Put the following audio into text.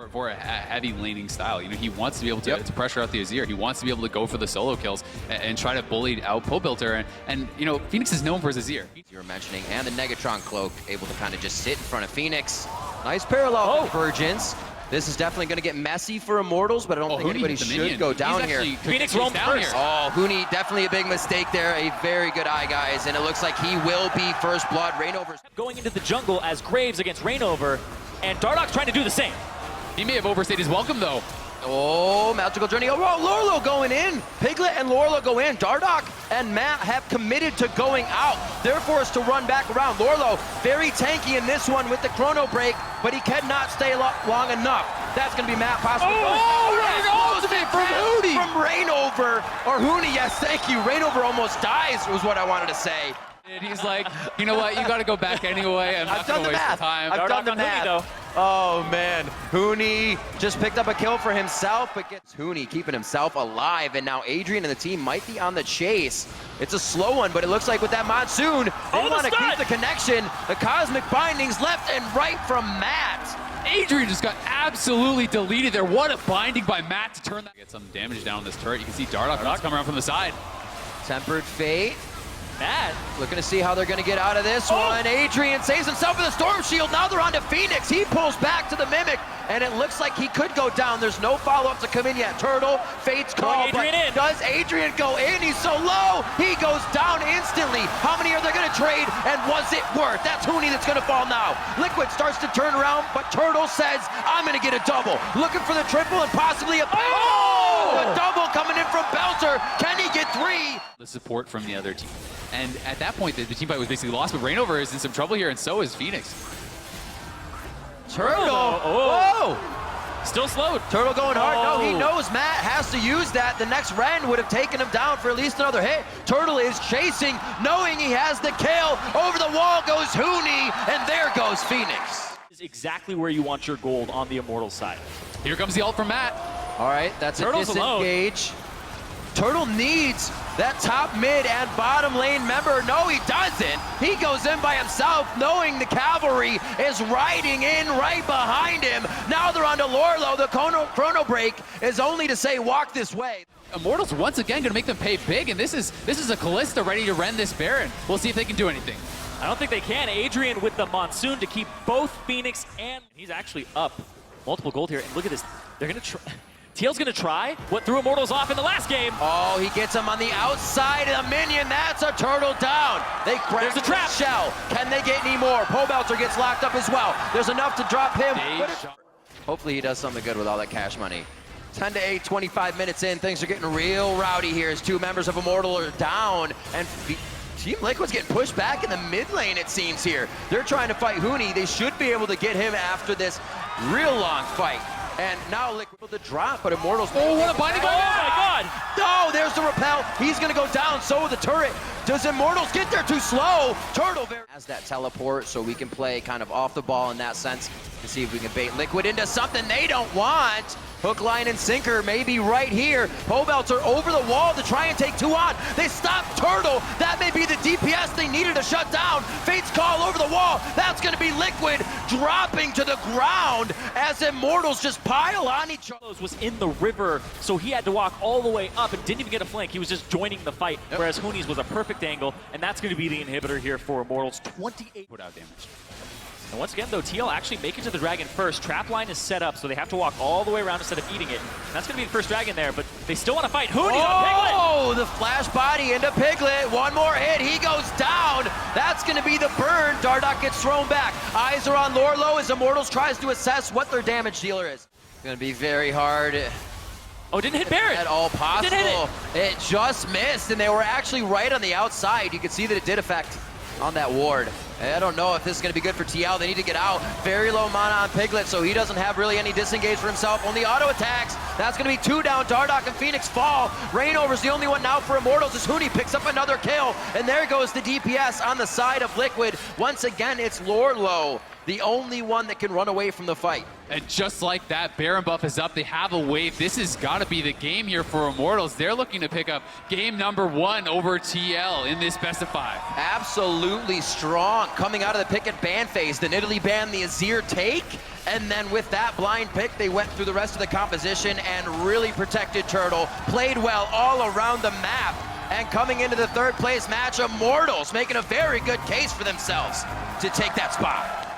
For a heavy laning style. You know, he wants to be able to pressure out the Azir. He wants to be able to go for the solo kills and try to bully out Pobuilter. And you know, Phoenix is known for his Azir. You were mentioning, and the Negatron cloak able to kind of just sit in front of Phoenix. Nice parallel convergence. This is definitely going to get messy for Immortals, but I don't think anybody should go down here. Phoenix roam first. Oh, Huni, definitely a big mistake there. A very good eye, guys, and it looks like he will be first blood. Reignover's going into the jungle as Graves against Reignover, and Dardoch's trying to do the same. He may have overstayed his welcome, though. Oh, magical journey. Oh, Lorlo going in. Piglet and Lorlo go in. Dardoch and Matt have committed to going out. They're forced to run back around. Lorlo, very tanky in this one with the chrono break, but he cannot stay long enough. That's going to be Matt possibly. Ultimate from Huni! From Reignover, or Huni, yes, thank you. Reignover almost dies, was what I wanted to say. And he's like, you know what, you got to go back anyway. I'm not going to waste the time. I've done the math. Though. Oh, man. Huni just picked up a kill for himself, but gets Huni keeping himself alive. And now Adrian and the team might be on the chase. It's a slow one, but it looks like with that Monsoon, they want to keep the connection. The Cosmic Bindings left and right from Matt. Adrian just got absolutely deleted there. What a binding by Matt to turn that. Get some damage down on this turret. You can see Dardoch coming around from the side. Tempered Fate. Matt looking to see how they're going to get out of this one. Adrian saves himself with a Storm Shield. Now they're on to Phoenix. He pulls back to the Mimic, and it looks like he could go down. There's no follow-up to come in yet. Turtle, Fate's call, but does Adrian go in? He's so low. He goes down instantly. How many are they going to trade, and was it worth? That's Huni that's going to fall now. Liquid starts to turn around, but Turtle says, I'm going to get a double. Looking for the triple and possibly a The double coming in from Belter. Can he get 3? The support from the other team. And at that point, the team fight was basically lost, but Reignover is in some trouble here, and so is Phoenix. Turtle! Whoa! Still slowed. Turtle going hard. No, he knows Matt has to use that. The next Ren would have taken him down for at least another hit. Turtle is chasing, knowing he has the kill. Over the wall goes Huni, and there goes Phoenix. This is exactly where you want your gold on the Immortals side. Here comes the ult from Matt. All right, that's Turtle's a disengage. Turtle needs that top mid and bottom lane member. No, he doesn't. He goes in by himself, knowing the cavalry is riding in right behind him. Now they're on to Lorlo. The chrono break is only to say, walk this way. Immortals once again going to make them pay big, and this is a Kalista ready to rend this Baron. We'll see if they can do anything. I don't think they can. Adrian with the Monsoon to keep both Phoenix and he's actually up multiple gold here. And look at this. They're going to try. TL's gonna try what threw Immortals off in the last game. Oh, he gets him on the outside of the minion. That's a turtle down. They crack the trap shell. Can they get any more? Pobuilter gets locked up as well. There's enough to drop him. Hopefully he does something good with all that cash money. 10 to 8, 25 minutes in. Things are getting real rowdy here as 2 members of Immortal are down. And Team Liquid's getting pushed back in the mid lane, it seems here. They're trying to fight Huni. They should be able to get him after this real long fight. And now Liquid with the drop, but Immortals. Oh, what a binding! Oh my God! No, there's the repel. He's gonna go down. So the turret. Does Immortals get there too slow? Turtle has that teleport, so we can play kind of off the ball in that sense to see if we can bait Liquid into something they don't want. Hook, line, and sinker maybe right here. Pobuilter over the wall to try and take 2 on. They stop Turtle. That may be the DPS they needed to shut down. Fate's call over the wall. That's going to be Liquid dropping to the ground as Immortals just pile on each other. Was in the river, so he had to walk all the way up and didn't even get a flank. He was just joining the fight, whereas Huni's was a perfect angle, and that's going to be the inhibitor here for Immortals. 28 put out damage. And once again, though, TL actually make it to the dragon first. Trap line is set up, so they have to walk all the way around instead of eating it. And that's going to be the first dragon there, but they still want to fight. Huni's on Piglet! Oh, the flash body into Piglet. One more hit, he goes down. That's going to be the burn. Dardoch gets thrown back. Eyes are on Lorlo as Immortals tries to assess what their damage dealer is. Going to be very hard. Oh, didn't hit Baron. At all possible. Didn't hit it just missed, and they were actually right on the outside. You could see that it did affect on that ward. I don't know if this is going to be good for TL. They need to get out. Very low mana on Piglet, so he doesn't have really any disengage for himself. Only auto attacks. That's going to be 2 down. Dardoch and Phoenix fall. Reignover's the only one now for Immortals as Huni picks up another kill. And there goes the DPS on the side of Liquid. Once again, it's Lorlo, the only one that can run away from the fight. And just like that, Baron buff is up. They have a wave. This has got to be the game here for Immortals. They're looking to pick up game number 1 over TL in this best of 5. Absolutely strong. jump coming out of the pick and ban phase. The Italy ban the Azir take, and then with that blind pick, they went through the rest of the composition and really protected Turtle. Played well all around the map. And coming into the third place match, Immortals making a very good case for themselves to take that spot.